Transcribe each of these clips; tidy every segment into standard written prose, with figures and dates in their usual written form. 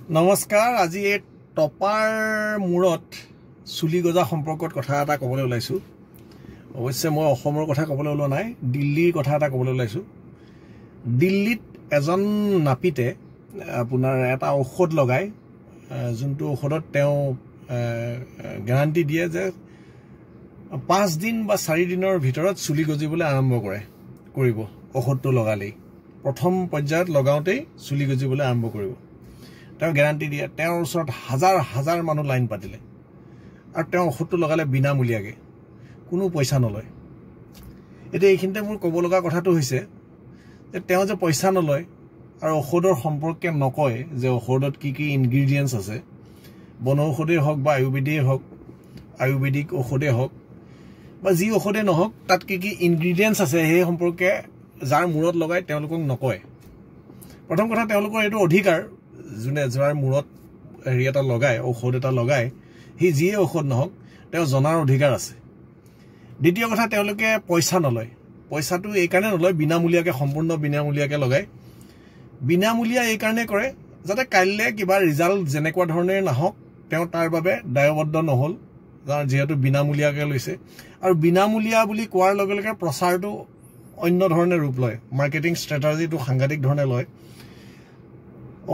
নমস্কাৰ আজি এই টপাৰ মূৰত চুলি গজা সম্পৰ্কত কথা এটা ক'বলৈ ওলাইছো অৱশ্যে মই অসমৰ কথা ক'বলৈ ওলোৱা নাই দিল্লীৰ কথা এটা ক'বলৈ ওলাইছো দিল্লীত এজন নাপিতে আপোনাৰ এটা ঔষধ লগাই যোনটো ঔষধত তেওঁ গ্যাৰান্টি দিয়ে যে 5 দিন বা 4 দিনৰ ভিতৰত চুলি গজিবলৈ আৰম্ভ কৰিব ঔষধটো লগালেই প্ৰথম পৰ্যায়ত লগাওঁতেই চুলি গজিবলৈ আৰম্ভ কৰিব তেওঁ গ্যাৰান্টি দিয়ে তেওঁৰ ওচৰত হাজাৰ হাজাৰ মানুহ লাইন পাতিলে আৰু তেওঁ ঔষধটো লগালে বিনামূলীয়াকৈ কোনো পইচা নলয় এতিয়া এইখিনিতে মোৰ ক'ব লগা কথাটো হৈছে যে তেওঁ যে পইচা নলয় আৰু ঔষধৰ সম্পৰ্কে নকয় যে ঔষধত কি কি ইনগ্ৰেডিয়েন্টছ আছে বনৌষধেই হওক বা আয়ুৰ্বেদিক ঔষধেই হওক বা যি ঔষধেই নহওক তাত কি কি ইনগ্ৰেডিয়েন্টছ আছে সেই সম্পৰ্কে যাৰ মূৰত লগায় তেওঁলোকক নকয় প্ৰথম কথা তেওঁলোকৰ এইটো অধিকাৰ যোনে যাৰ মূৰত হেৰি এটা লগায় ঔষধ এটা লগায় সি যিয়ে ঔষধ নহওক তেওঁ জনাৰ অধিকাৰ আছে দ্বিতীয় কথা তেওঁলোকে পইচা নলয় পইচাটো এই কাৰণে নলয় বিনামূলীয়াকৈ সম্পূৰ্ণ বিনামূলীয়াকৈ লগায় বিনামূলীয়া এই কাৰণে কৰে যাতে কাইলৈ কিবা ৰিজাল্ট যেনেকুৱা ধৰণে নাহক তেওঁ তাৰ বাবে দায়বদ্ধ নহল যিহেতু বিনামূলীয়াকৈ লৈছে আৰু বিনামূলীয়া বুলি কোৱাৰ লগে লগে প্ৰচাৰটো অন্য ধৰণে ৰূপ লয় মাৰ্কেটিং ষ্ট্ৰেটেজিটো সাংঘাতিক ধৰণে লয়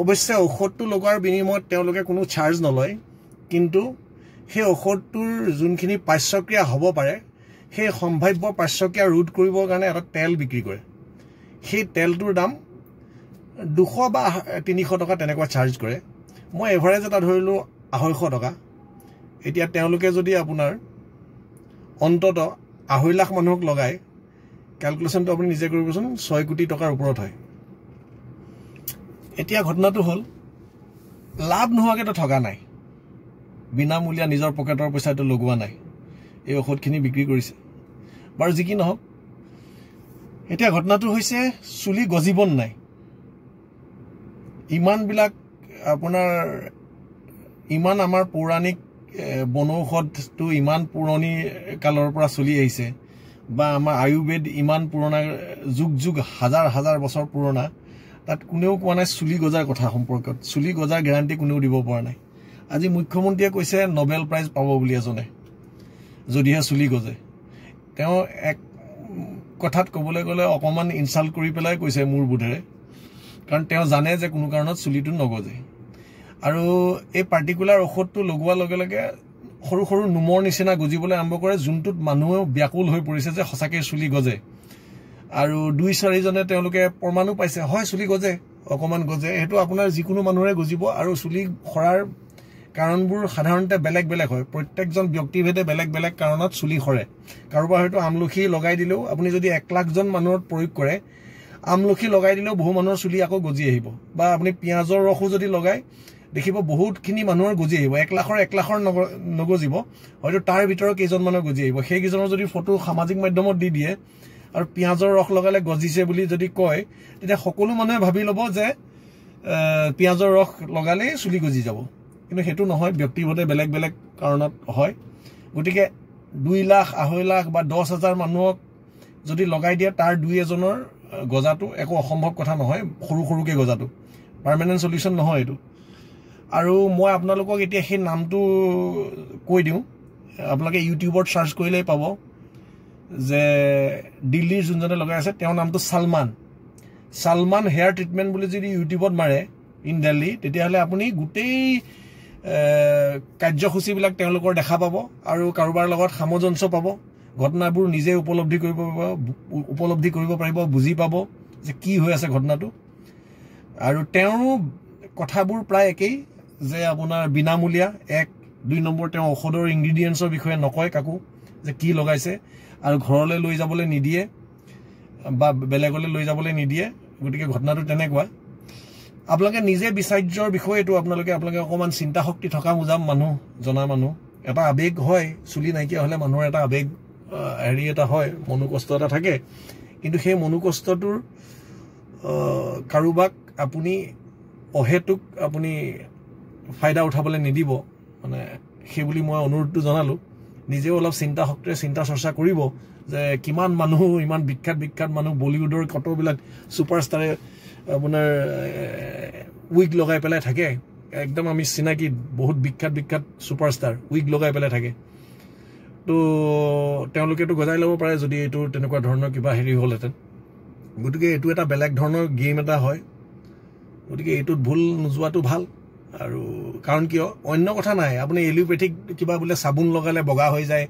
অৱশ্যে ঔষধটো লগোৱাৰ বিনিময়ত তেওঁলোকে কোনো চাৰ্জ নলয় কিন্তু সেই ঔষধটোৰ যোনখিনি পাৰ্শ্বক্ৰিয়া হ'ব পাৰে সেই সম্ভাৱ্য পাৰ্শ্বক্ৰিয়া ৰোধ কৰিবৰ কাৰণে এটা তেল বিক্ৰী কৰে সেই তেলটোৰ দাম 200 বা 300 টকা তেনেকুৱা চাৰ্জ কৰে মই এভাৰেজ এটা ধৰিলোঁ 250 টকা এতিয়া তেওঁলোকে যদি আপোনাৰ অন্তত 2.5 লাখ মানুহক লগায় ক্যালকুলেশনটো আপুনি নিজে কৰিবচোন 6 কোটি টকাৰ ওপৰত হয় এতিয়া ঘটনাটো হল লাভ নোহোৱাকৈ ঠগা নাই বিনামূলীয়া নিজৰ পকেটৰ পইচাটো লগোৱা নাই এই ঔষধখিনি বিক্ৰী কৰিছে বাৰু যি কি নহওক এতিয়া ঘটনাটো হৈছে চুলি গজিবন নাই ইমানবিলাক আপোনাৰ ইমান আমাৰ পৌৰাণিক বনৌষধটো ইমান পুৰণি কালৰ পৰা চলি আহিছে বা আমাৰ আয়ুৰ্বেদ ইমান পুৰণা যুগ হাজাৰ হাজাৰ বছৰ পুৰণা তাত কোনেও কোৱা নাই চুলি গজাৰ কথা সম্পৰ্কত চুলি গজাৰ গ্যাৰান্টি কোনেও দিব পৰা নাই আজি মুখ্যমন্ত্ৰীয়ে কৈছে নোবেল প্ৰাইজ পাব বুলি এজনে যদিহে চুলি গজে তেওঁ এক কথাত ক'বলৈ গ'লে অকমান ইনসাল্ট কৰি পেলাই কৈছে মোৰ বুধেৰে কাৰণ তেওঁ জানে যে কোনো কাৰণত চুলিটো নগজে আৰু এই পাৰ্টিকুলাৰ ঔষধটো লগোৱাৰ লগে লগে সৰু সৰু নুমৰ নিচিনা গজিবলৈ আৰম্ভ কৰে যোনটোত মানুহে ব্যাকুল হৈ পৰিছে যে সঁচাকৈ চুলি গজে আৰু 2-4 জনে তেওঁলোকে প্ৰমাণো পাইছে হয় চুলি গজে অকমান গজে হেতু আপোনাৰ যিকোনো মানুহৰে গজিব আৰু চুলি খৰাৰ কাৰণবোৰ সাধাৰণতে বেলেগ বেলেগ হয় প্ৰত্যেকজন ব্যক্তিভেদে বেলেগ বেলেগ কাৰণত চুলি খৰে কাৰোবাৰ হয়তো আমলখি লগাই দিলেও আপুনি যদি 1 লাখ জন মানুহৰ প্ৰয়োগ কৰে আমলখি লগাই দিলেও বহু মানুহৰ চুলি আকৌ গজি আহিব বা আপুনি পিয়াজৰ ৰসও যদি লগাই দেখিব বহুতখিনি মানুহৰ গজি আহিব 1 লাখৰ নগজিব হয়তো তাৰ ভিতৰত কেইজন মানুহৰ গজি আহিব সেই কেইজনৰ যদি ফটো সামাজিক মাধ্যমত দি দিয়ে আৰু পিয়াজৰ ৰস লগালে গজিছে বুলি যদি কয় তেতিয়া সকলো মানুহে ভাবি ল'ব যে পিয়াজৰ ৰস লগালে চুলি গজি যাব কিন্তু হেতু নহয় ব্যক্তিভেদে বেলেগ বেলেগ কাৰণত হয় গতিকে 2 লাখ 2.5 লাখ বা 10,000 মানুহক যদি লগাই দিয়ে তাৰ 2-এজনৰ গজাটো একো অসম্ভৱ কথা নহয় সৰু সৰুকে গজাটো পাৰ্মানেন্ট সলিউশন নহয় এটো আৰু মই আপোনালোকক এতিয়া সেই নামটো কৈ দিওঁ আপোনালোকে ইউটিউবত সাৰ্চ কৰিলেই পাব যে দিল্লীৰ যোনজনে লগাই আছে তেওঁৰ নামটো সালমান হেয়াৰ ট্ৰিটমেন্ট বুলি যদি ইউটিউবত মাৰে ইন দিল্লী তেতিয়াহলে আপুনি গোটেই কাৰ্যসূচীবিলাক তেওঁলোকৰ দেখা পাব আৰু কাৰোবাৰ লগত সামঞ্জস্য পাব ঘটনাবোৰ নিজে উপলব্ধি কৰিব পাৰিব বুজি পাব যে কি হৈ আছে ঘটনাটো আৰু তেওঁৰ কথাবোৰ প্ৰায় একেই যে আপোনাৰ বিনামূলীয়া 1-2 নম্বৰ তেওঁ ঔষধৰ ইনগ্ৰেডিয়েন্টছৰ বিষয়ে নকয় কাকো যে কি লগাইছে আৰু ঘৰলৈ লৈ যাবলৈ নিদিয়ে বা বেলেগলৈ লৈ যাবলৈ নিদিয়ে গতিকে ঘটনাটো তেনেকুৱা আপোনালোকে নিজে বিচাৰ্যৰ বিষয়টো আপোনালোকে অকমান চিন্তা শক্তি থকা মুজাম মানুহ জনা মানুহ এটা আবেগ হয় চুলি নাইকিয়া হলে মানুহৰ এটা আবেগ হেৰি এটা হয় মনোকষ্ট এটা থাকে কিন্তু সেই মনোকষ্টটোৰ কাৰোবাক আপুনি অহেতুক আপুনি ফায়দা উঠাবলৈ নিদিব মানে সেই বুলি মই অনুৰোধটো জনালো নিজেও অলপ চিন্তা শক্তিৰে চিন্তা চৰ্চা কৰিব যে কিমান মানুহ ইমান বিখ্যাত মানুহ বলিউডৰ কতবিলাক সুপাৰষ্টাৰে আপোনাৰ উইক লগাই পেলাই থাকে একদম আমি চিনাকি বহুত বিখ্যাত ছুপাৰষ্টাৰ উইগ লগাই পেলাই থাকে তো তেওঁলোকেতো গজাই ল'ব পাৰে যদি এইটো তেনেকুৱা ধৰণৰ কিবা হেৰি হ'লহেঁতেন গতিকে এইটো এটা বেলেগ ধৰণৰ গেম এটা হয় গতিকে এইটোত ভুল নোযোৱাটো ভাল আৰু কাৰণ কিয় অন্য কথা নাই আপুনি এলিওপেথিক কিবা বোলে চাবোন লগালে বগা হৈ যায়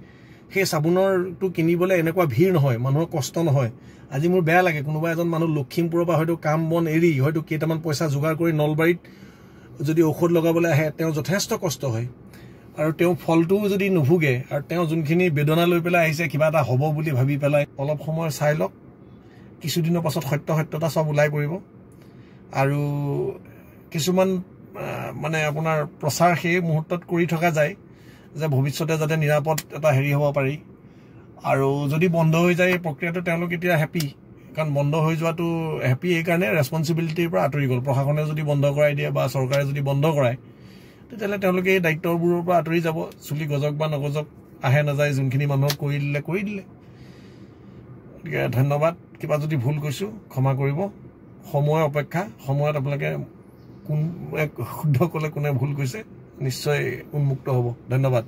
সেই চাবোনৰটো কিনিবলৈ এনেকুৱা ভিৰ নহয় মানুহৰ কষ্ট নহয় আজি মোৰ বেয়া লাগে কোনোবা এজন মানুহ লখিমপুৰৰ পৰা হয়তো কাম বন এৰি হয়তো কেইটামান পইচা যোগাৰ কৰি নলবাৰীত যদি ঔষধ লগাবলৈ আহে তেওঁ যথেষ্ট কষ্ট হয় আৰু তেওঁ ফলটোও যদি নুভুগে আৰু তেওঁ যোনখিনি বেদনা লৈ পেলাই আহিছে কিবা এটা হ'ব বুলি ভাবি পেলাই অলপ সময় চাই লওক কিছুদিনৰ পাছত সত্যতা সব ওলাই পৰিব আৰু কিছুমান মানে আপোনাৰ প্ৰচাৰ সেই মুহূৰ্তত কৰি থকা যায় যে ভৱিষ্যতে যাতে নিৰাপদ এটা হেৰি হ'ব পাৰি আৰু যদি বন্ধ হৈ যায় এই প্ৰক্ৰিয়াটো তেওঁলোক এতিয়া হেপী কাৰণ বন্ধ হৈ যোৱাটো হেপী এইকাৰণে ৰেছপনচিবিলিটিৰ পৰা আঁতৰি গ'ল প্ৰশাসনে যদি বন্ধ কৰাই দিয়ে বা চৰকাৰে যদি বন্ধ কৰায় তেতিয়াহ'লে তেওঁলোকে এই দায়িত্ববোৰৰ পৰা আঁতৰি যাব চুলি গজক বা নগজক আহে নাযায় যোনখিনি মানুহক কৰি দিলে গতিকে ধন্যবাদ কিবা যদি ভুল কৈছোঁ ক্ষমা কৰিব সময় অপেক্ষা সময়ত আপোনালোকে কোন শুদ্ধ ক'লে কোনে ভুল কৈছে নিশ্চয় উন্মুক্ত হ'ব ধন্যবাদ